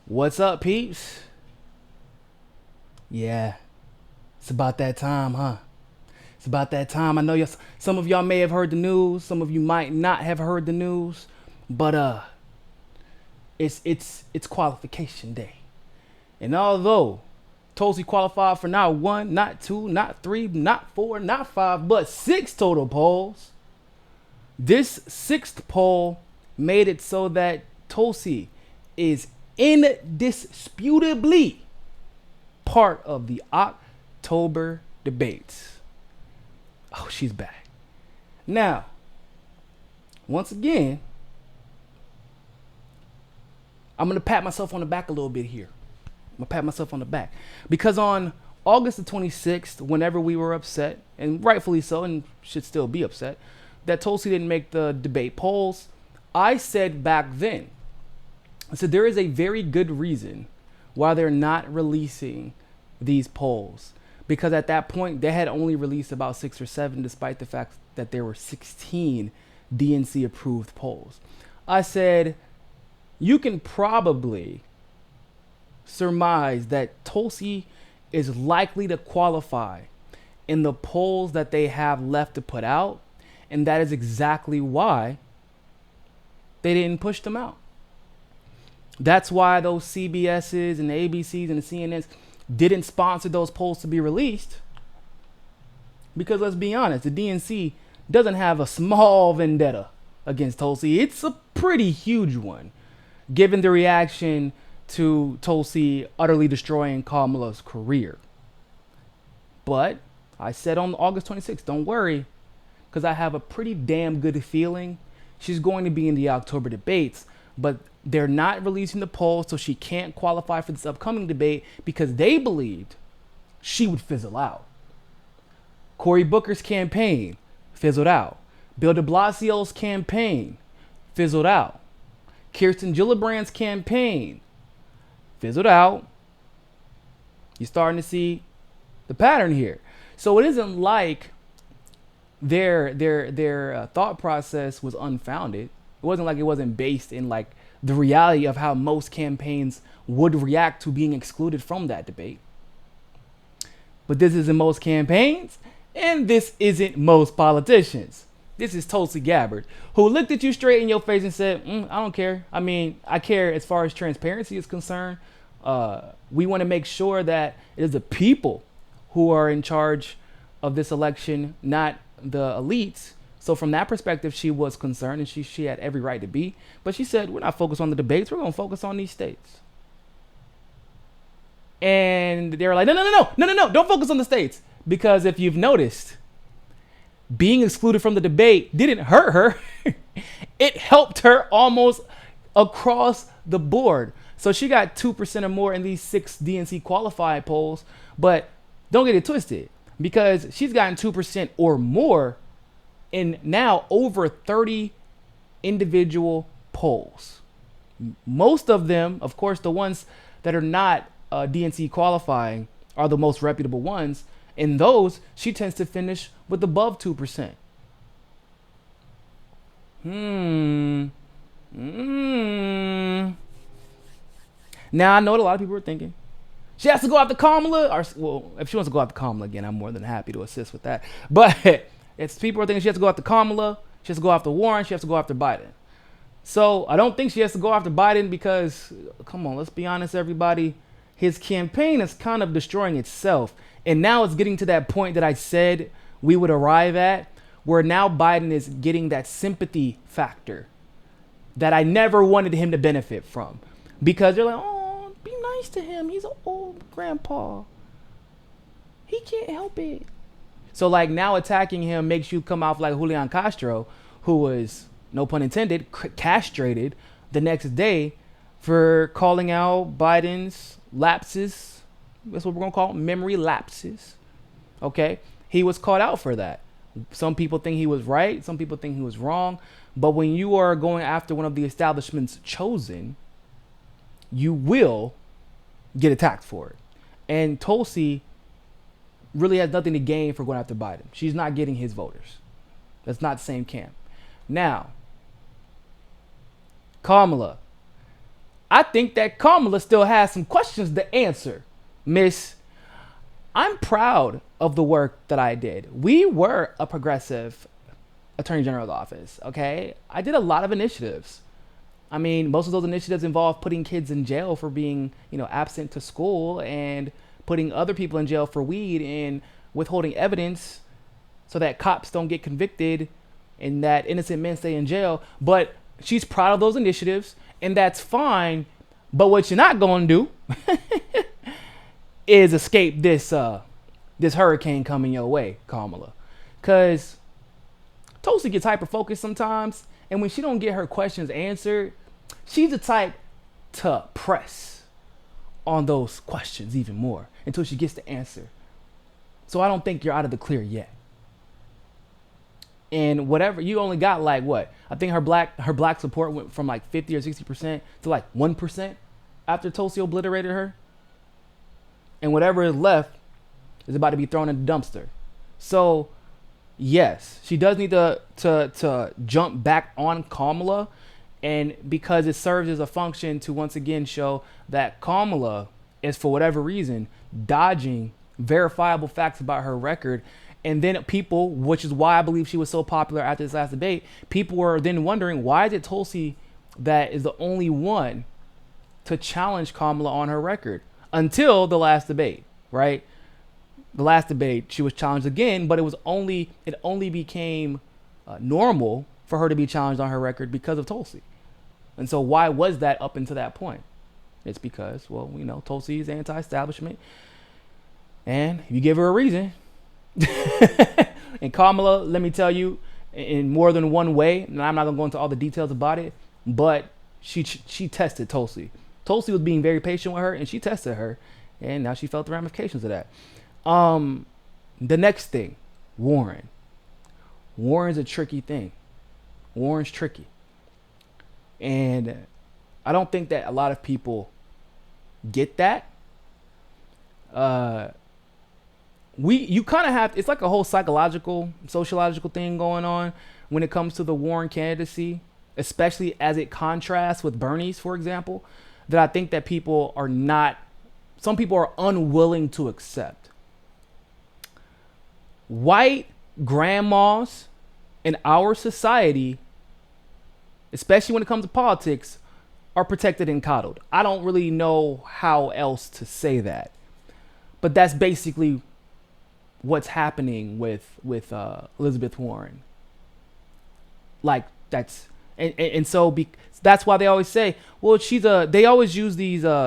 What's up, peeps? Yeah, it's about that time, huh? It's about that time. I know some of y'all may have heard the news, some of you might not have heard the news, but it's qualification day. And although Tulsi qualified for not one, not two, not three, not four, not five, but six total polls, this sixth poll made it so that Tulsi is indisputably part of the October debates. Oh, she's back. Now, once again, I'm going to pat myself on the back a little bit here. I'm going to pat myself on the back. Because on August the 26th, whenever we were upset, and rightfully so, and should still be upset, that Tulsi didn't make the debate polls, I said back then, I said there is a very good reason why they're not releasing these polls. Because at that point, they had only released about 6 or 7, despite the fact that there were 16 DNC approved polls. I said, you can probably surmise that Tulsi is likely to qualify in the polls that they have left to put out. And that is exactly why they didn't push them out. That's why those CBSs and the ABCs and the CNNs didn't sponsor those polls to be released. Because let's be honest, the DNC doesn't have a small vendetta against Tulsi. It's a pretty huge one, given the reaction to Tulsi utterly destroying Kamala's career. But I said on August 26th, don't worry, because I have a pretty damn good feeling she's going to be in the October debates, but they're not releasing the polls, so she can't qualify for this upcoming debate because they believed she would fizzle out. Cory Booker's campaign fizzled out. Bill de Blasio's campaign fizzled out. Kirsten Gillibrand's campaign fizzled out. You're starting to see the pattern here. So it isn't like their thought process was unfounded. It wasn't like it wasn't based in like the reality of how most campaigns would react to being excluded from that debate. But this isn't most campaigns, and this isn't most politicians. This is Tulsi Gabbard, who looked at you straight in your face and said, I don't care. I mean, I care as far as transparency is concerned. We want to make sure that it is the people who are in charge of this election, not the elites. So from that perspective, she was concerned, and she had every right to be. But she said, we're not focused on the debates. We're going to focus on these states. And they were like, no, don't focus on the states. Because if you've noticed, being excluded from the debate didn't hurt her. It helped her almost across the board. So she got 2% or more in these 6 DNC qualified polls. But don't get it twisted, because she's gotten 2% or more in now over 30 individual polls. Most of them, of course, the ones that are not DNC qualifying are the most reputable ones. In those, she tends to finish with above 2%. Now, I know what a lot of people are thinking. She has to go after Kamala. Or, well, if she wants to go after Kamala again, I'm more than happy to assist with that. But it's people are thinking she has to go after Kamala. She has to go after Warren. She has to go after Biden. So I don't think she has to go after Biden because, come on, let's be honest, everybody. His campaign is kind of destroying itself. And now it's getting to that point that I said we would arrive at, where now Biden is getting that sympathy factor that I never wanted him to benefit from. Because they're like, oh, be nice to him. He's an old grandpa. He can't help it. So like now attacking him makes you come off like Julian Castro, who was, no pun intended, castrated the next day for calling out Biden's lapses. That's what we're going to call them, memory lapses. Okay? He was called out for that. Some people think he was right. Some people think he was wrong. But when you are going after one of the establishment's chosen, you will get attacked for it. And Tulsi really has nothing to gain for going after Biden. She's not getting his voters. That's not the same camp. Now, Kamala. I think that Kamala still has some questions to answer. Miss, I'm proud of the work that I did. We were a progressive attorney general's office, okay? I did a lot of initiatives. I mean, most of those initiatives involve putting kids in jail for being, absent to school, and putting other people in jail for weed, and withholding evidence so that cops don't get convicted and that innocent men stay in jail. But she's proud of those initiatives, and that's fine. But what you're not going to do is escape this hurricane coming your way, Kamala. Because Tulsi gets hyper focused sometimes, and when she don't get her questions answered, she's the type to press on those questions even more until she gets the answer. So I don't think you're out of the clear yet. And whatever, you only got like what? I think her black support went from like 50 or 60% to like 1% after Tulsi obliterated her. And whatever is left is about to be thrown in the dumpster. So yes, she does need to jump back on Kamala, and because it serves as a function to once again show that Kamala is, for whatever reason, dodging verifiable facts about her record. And then people, which is why I believe she was so popular after this last debate, people were then wondering, why is it Tulsi that is the only one to challenge Kamala on her record until the last debate, right? The last debate, she was challenged again, but it only became normal for her to be challenged on her record because of Tulsi. And so why was that up until that point? It's because, well, Tulsi is anti-establishment, and if you give her a reason, and Kamala, let me tell you, in more than one way, and I'm not gonna go into all the details about it, but she tested Tulsi. Tulsi was being very patient with her, and she tested her, and now she felt the ramifications of that. The next thing, Warren. Warren's a tricky thing. Warren's tricky, and I don't think that a lot of people get that. You kind of have, it's like a whole sociological thing going on when it comes to the Warren candidacy, especially as it contrasts with Bernie's, for example, that I think that some people are unwilling to accept. White grandmas in our society, especially when it comes to politics, are protected and coddled. I don't really know how else to say that, but that's basically what's happening with Elizabeth Warren. Like that's that's why they always say, well, they always use these I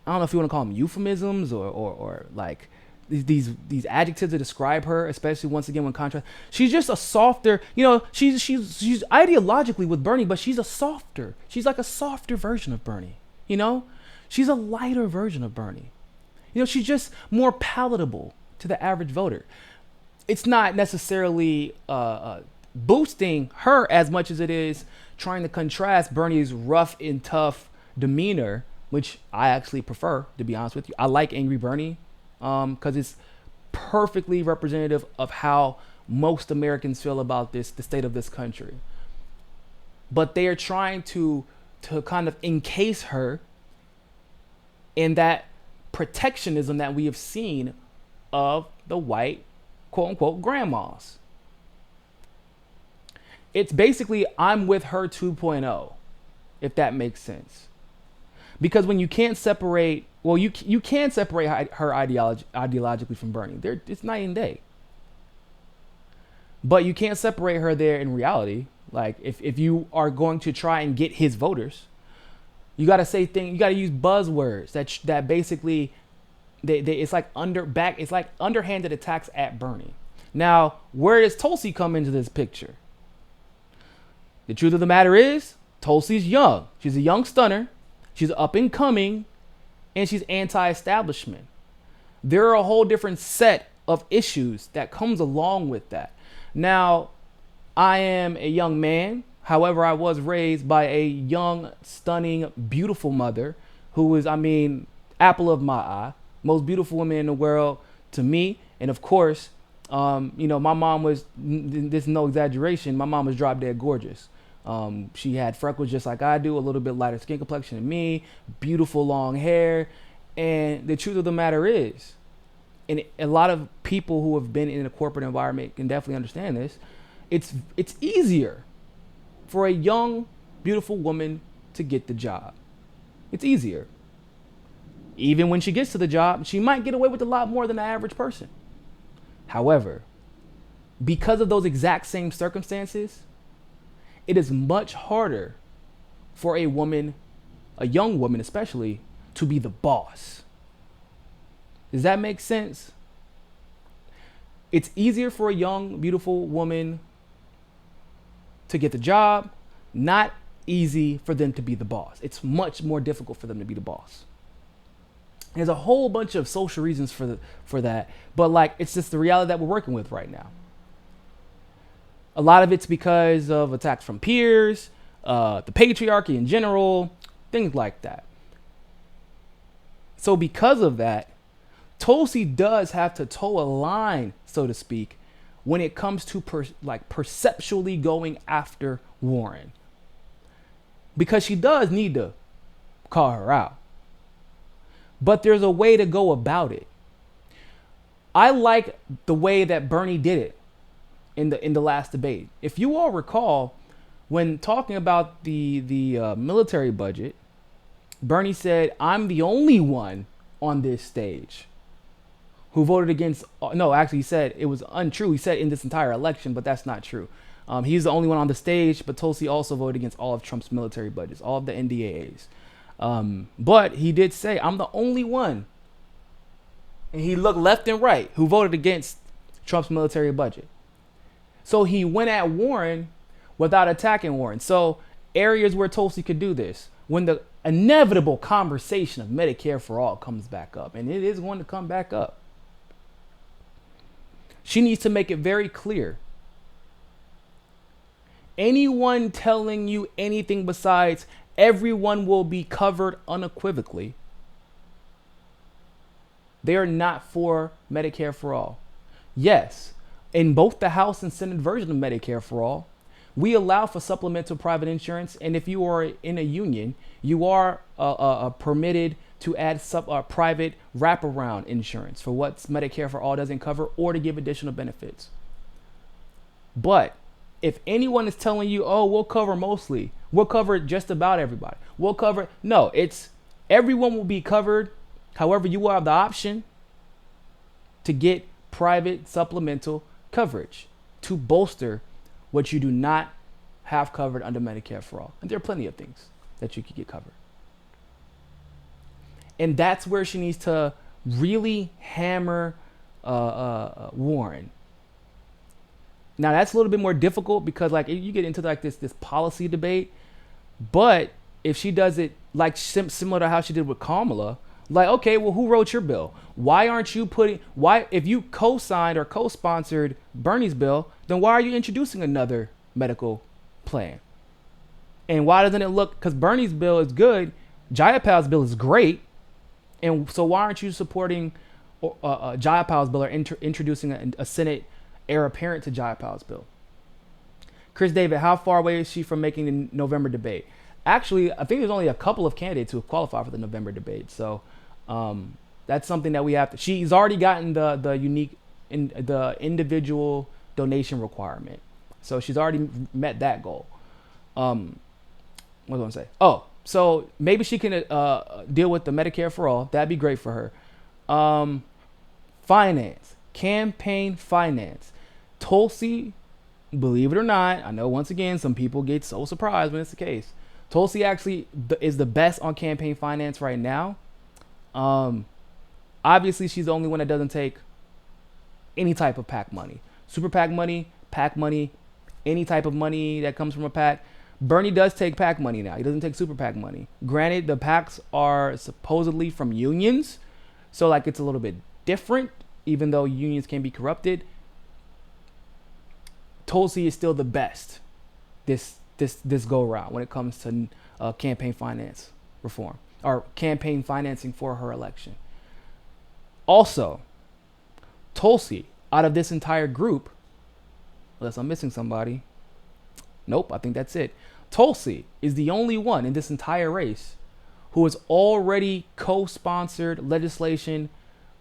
don't know if you want to call them euphemisms or like these adjectives to describe her, especially once again when contrast. She's just a softer, she's ideologically with Bernie, but she's like a softer version of Bernie. She's a lighter version of Bernie. She's just more palatable to the average voter. It's not necessarily boosting her as much as it is trying to contrast Bernie's rough and tough demeanor, which I actually prefer, to be honest with you. I like Angry Bernie because it's perfectly representative of how most Americans feel about the state of this country. But they are trying to kind of encase her in that protectionism that we have seen of the white quote unquote grandmas. It's basically I'm with her 2.0, if that makes sense. Because when you can't separate, well, you can separate her ideologically from Bernie. It's night and day. But you can't separate her there in reality. Like if you are going to try and get his voters, you got to say things. You got to use buzzwords that basically it's like underhanded attacks at Bernie. Now, where does Tulsi come into this picture? The truth of the matter is, Tulsi's young. She's a young stunner. She's up and coming, and she's anti-establishment. There are a whole different set of issues that comes along with that. Now, I am a young man. However, I was raised by a young, stunning, beautiful mother who was, apple of my eye, most beautiful woman in the world to me. And of course, my mom was, this is no exaggeration, my mom was drop dead gorgeous. She had freckles just like I do, a little bit lighter skin complexion than me, beautiful long hair. And the truth of the matter is, and a lot of people who have been in a corporate environment can definitely understand this, it's easier for a young, beautiful woman to get the job. It's easier. Even when she gets to the job, she might get away with a lot more than the average person. However, because of those exact same circumstances, it is much harder for a woman, a young woman especially, to be the boss. Does that make sense? It's easier for a young, beautiful woman to get the job, not easy for them to be the boss. It's much more difficult for them to be the boss. There's a whole bunch of social reasons for that, but like it's just the reality that we're working with right now. A lot of it's because of attacks from peers, the patriarchy in general, things like that. So because of that, Tulsi does have to toe a line, so to speak, when it comes to perceptually going after Warren. Because she does need to call her out. But there's a way to go about it. I like the way that Bernie did it in the last debate. If you all recall, when talking about the military budget, Bernie said, "I'm the only one on this stage who voted against." No, actually, he said it was untrue. He said in this entire election, but that's not true. He's the only one on the stage, but Tulsi also voted against all of Trump's military budgets, all of the NDAAs. But he did say, "I'm the only one," and he looked left and right, who voted against Trump's military budget. So he went at Warren without attacking Warren. So areas where Tulsi could do this, when the inevitable conversation of Medicare for all comes back up, and it is going to come back up, she needs to make it very clear. Anyone telling you anything besides everyone will be covered unequivocally, they are not for Medicare for all. Yes, in both the House and Senate version of Medicare for all, we allow for supplemental private insurance, and if you are in a union, you are permitted to add private wraparound insurance for what Medicare for all doesn't cover, or to give additional benefits. But if anyone is telling you, "Oh, we'll cover mostly, we'll cover just about everybody, we'll cover," no, it's everyone will be covered. However, you will have the option to get private supplemental coverage to bolster what you do not have covered under Medicare for all. And there are plenty of things that you could get covered. And that's where she needs to really hammer Warren. Now that's a little bit more difficult because like you get into like this policy debate, but if she does it like similar to how she did with Kamala, like, okay, well, who wrote your bill? Why aren't you if you co-signed or co-sponsored Bernie's bill, then why are you introducing another medical plan? And why doesn't it look, because Bernie's bill is good, Jayapal's bill is great, and so why aren't you supporting Jayapal's bill or introducing a Senate heir apparent to Jayapal's bill? Chris David, how far away is she from making the November debate? Actually, I think there's only a couple of candidates who have qualified for the November debate. So that's something that we have to. She's already gotten the individual donation requirement. So she's already met that goal. What was I going to say? Oh, so maybe she can deal with the Medicare for all. That'd be great for her. Finance, campaign finance. Tulsi, believe it or not, I know once again, some people get so surprised when it's the case. Tulsi actually is the best on campaign finance right now. Obviously, she's the only one that doesn't take any type of PAC money. Super PAC money, any type of money that comes from a PAC. Bernie does take PAC money now. He doesn't take super PAC money. Granted, the PACs are supposedly from unions, so like it's a little bit different, even though unions can be corrupted. Tulsi is still the best this go around when it comes to campaign finance reform or campaign financing for her election. Also, Tulsi, out of this entire group, unless I'm missing somebody, Nope, I think that's it. Tulsi is the only one in this entire race who has already co-sponsored legislation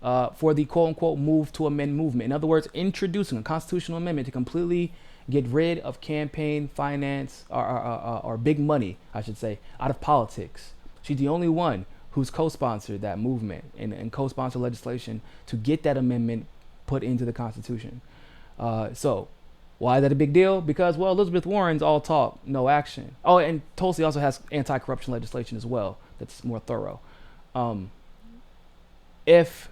for the quote-unquote move to amend movement. In other words, introducing a constitutional amendment to completely get rid of campaign finance or big money, I should say, out of politics. She's the only one who's co-sponsored that movement and co-sponsored legislation to get that amendment put into the Constitution. So why is that a big deal? Because, well, Elizabeth Warren's all talk, no action. Oh, and Tulsi also has anti-corruption legislation as well that's more thorough. If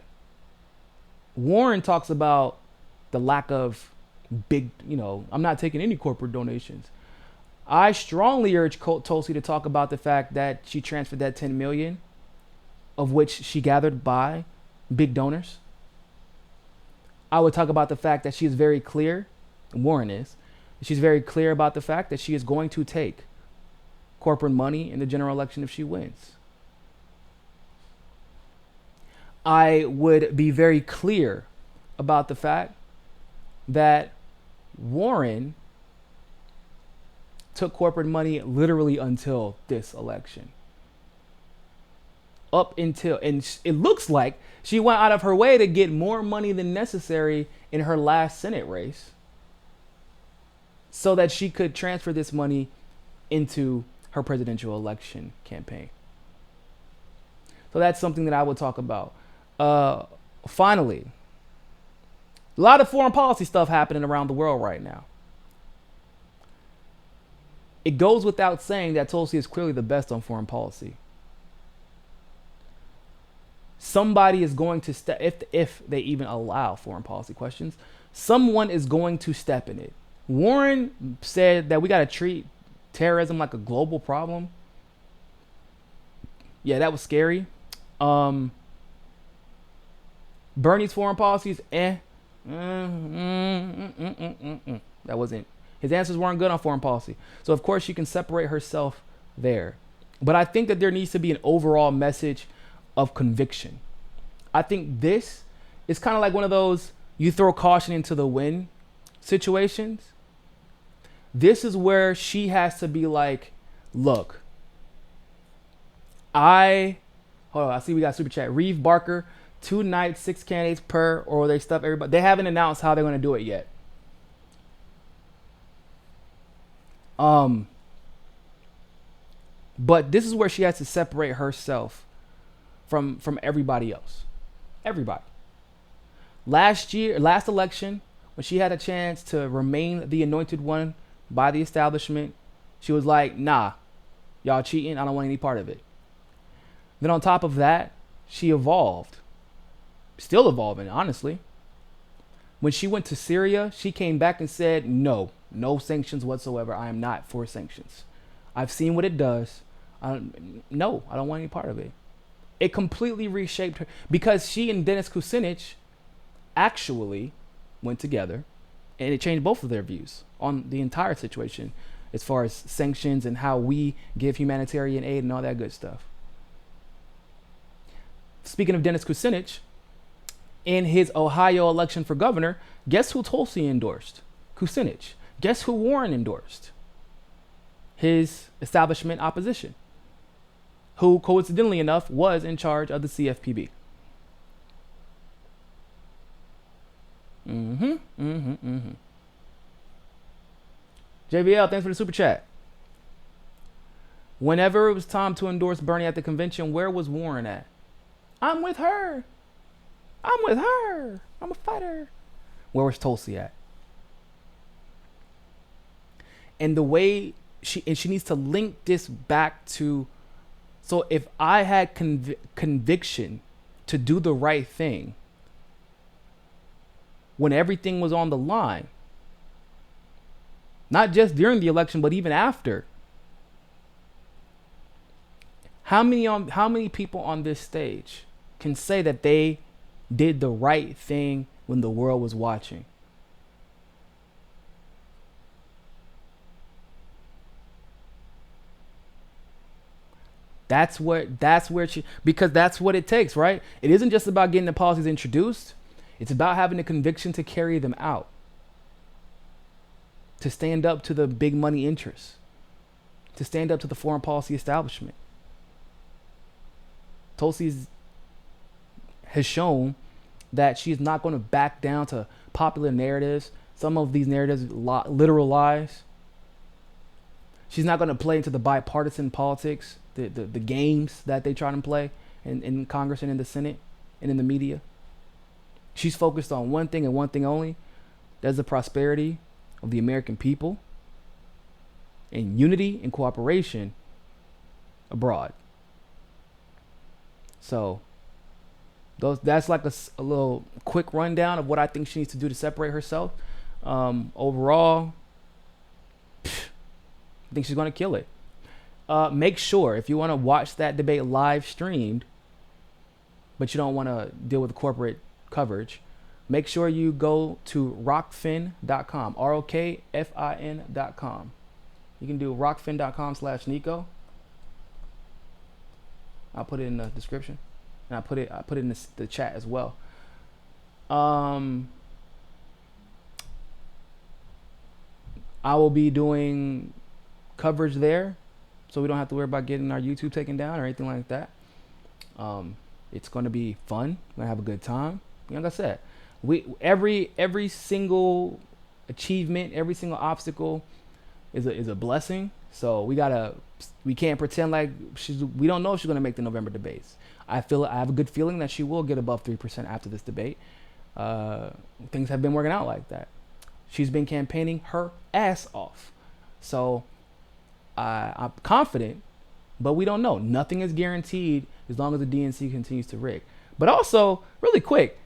Warren talks about the lack of big, I'm not taking any corporate donations, I strongly urge Tulsi to talk about the fact that she transferred that $10 million, of which she gathered by big donors. I would talk about the fact that she is very clear, Warren is, she's very clear about the fact that she is going to take corporate money in the general election if she wins. I would be very clear about the fact that Warren took corporate money literally until this election. Up until, and it looks like she went out of her way to get more money than necessary in her last Senate race so that she could transfer this money into her presidential election campaign. So that's something that I would talk about. Finally, a lot of foreign policy stuff happening around the world right now. It goes without saying that Tulsi is clearly the best on foreign policy. Somebody is going to step, if they even allow foreign policy questions, someone is going to step in it. Warren said that we got to treat terrorism like a global problem. Yeah, that was scary. Bernie's foreign policies, that wasn't, his answers weren't good on foreign policy. So of course she can separate herself there. But I think that there needs to be an overall message of conviction. I think this is kind of like one of those you throw caution into the wind situations. This is where she has to be like, look, I see we got super chat. Reeve Barker, 2 nights, 6 candidates per, or they stuff everybody. They haven't announced how they're going to do it yet. But this is where she has to separate herself from everybody else. Everybody. Last election, when she had a chance to remain the anointed one by the establishment, she was like, nah, y'all cheating. I don't want any part of it. Then on top of that, she evolved. Still evolving, honestly. When she went to Syria, she came back and said, no sanctions whatsoever. I am not for sanctions. I've seen what it does. I don't want any part of it. It completely reshaped her because she and Dennis Kucinich actually went together, and it changed both of their views on the entire situation as far as sanctions and how we give humanitarian aid and all that good stuff. Speaking of Dennis Kucinich, in his Ohio election for governor, guess who Tulsi endorsed? Kucinich. Guess who Warren endorsed? His establishment opposition, who coincidentally enough was in charge of the CFPB. JVL, thanks for the super chat. Whenever it was time to endorse Bernie at the convention, where was Warren at? I'm with her. I'm a fighter. Where was Tulsi at? And the way she needs to link this back to, so if I had conviction to do the right thing when everything was on the line, not just during the election, but even after, how many people on this stage can say that they did the right thing when the world was watching? That's where she, because that's what it takes, right? It isn't just about getting the policies introduced. It's about having the conviction to carry them out. to stand up to the big money interests, to stand up to the foreign policy establishment. Tulsi has shown that she's not going to back down to popular narratives. Some of these narratives, literal lies. She's not going to play into the bipartisan politics, the games that they try to play in Congress and in the Senate and in the media. She's focused on one thing and one thing only. That's the prosperity of the American people and unity and cooperation abroad. So that's like a little quick rundown of what I think she needs to do to separate herself. Overall, I think she's going to kill it. Make sure, if you want to watch that debate live streamed, but you don't want to deal with the corporate coverage, make sure you go to rockfin.com, ROKFIN.com. You can do rockfin.com/Niko. I'll put it in the description, and I put it in the chat as well. I will be doing coverage there, so we don't have to worry about getting our YouTube taken down or anything like that. It's going to be fun. We're going to have a good time. Like I said, every single achievement, every single obstacle is a blessing. So we can't pretend like we don't know if she's going to make the November debates. I have a good feeling that she will get above 3% after this debate. Things have been working out like that. She's been campaigning her ass off. So I'm confident, but we don't know. Nothing is guaranteed as long as the DNC continues to rig. But also, really quick,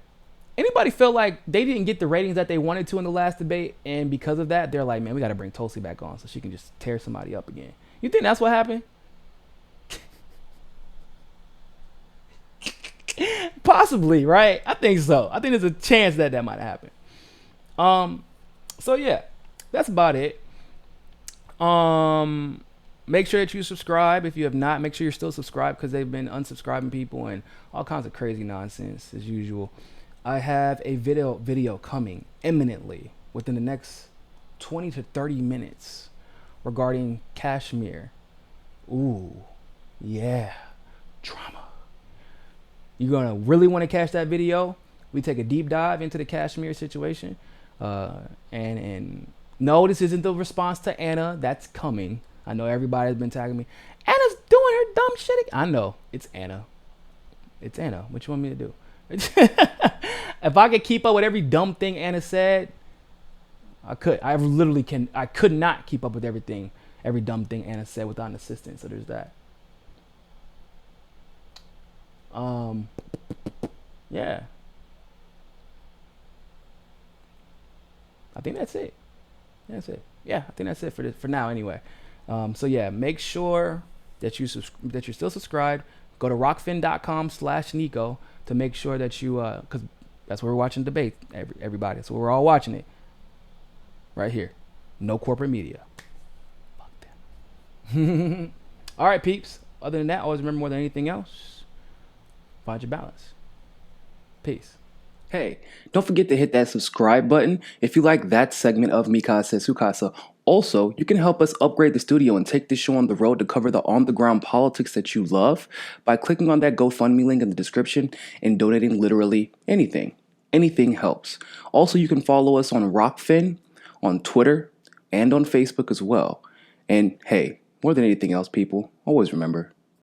anybody feel like they didn't get the ratings that they wanted to in the last debate, and because of that, they're like, man, we got to bring Tulsi back on so she can just tear somebody up again? You think that's what happened? Possibly, right? I think so. I think there's a chance that might happen. So yeah, that's about it. Make sure that you subscribe. If you have not, make sure you're still subscribed, because they've been unsubscribing people and all kinds of crazy nonsense as usual. I have a video coming imminently within the next 20 to 30 minutes regarding Kashmir. Ooh, yeah, drama. You're going to really want to catch that video. We take a deep dive into the Kashmir situation. And no, this isn't the response to Anna. That's coming. I know everybody's been tagging me. Anna's doing her dumb shit. I know. It's Anna. It's Anna. What you want me to do? If I could keep up with every dumb thing Anna said, I could. I could not keep up with every dumb thing Anna said without an assistant. So there's that. Yeah. I think that's it. That's it. Yeah, I think that's it for now anyway. So yeah, make sure that you're still subscribed. Go to rockfin.com/Niko to make sure that you because that's where we're watching debate. Everybody, so we're all watching it right here. No corporate media. Fuck them. All right, peeps. Other than that, always remember, more than anything else, find your balance. Peace. Hey, don't forget to hit that subscribe button if you like that segment of Mikasa Sukasa. Also, you can help us upgrade the studio and take this show on the road to cover the on-the-ground politics that you love by clicking on that GoFundMe link in the description and donating literally anything. Anything helps. Also, you can follow us on Rockfin, on Twitter, and on Facebook as well. And hey, more than anything else, people, always remember,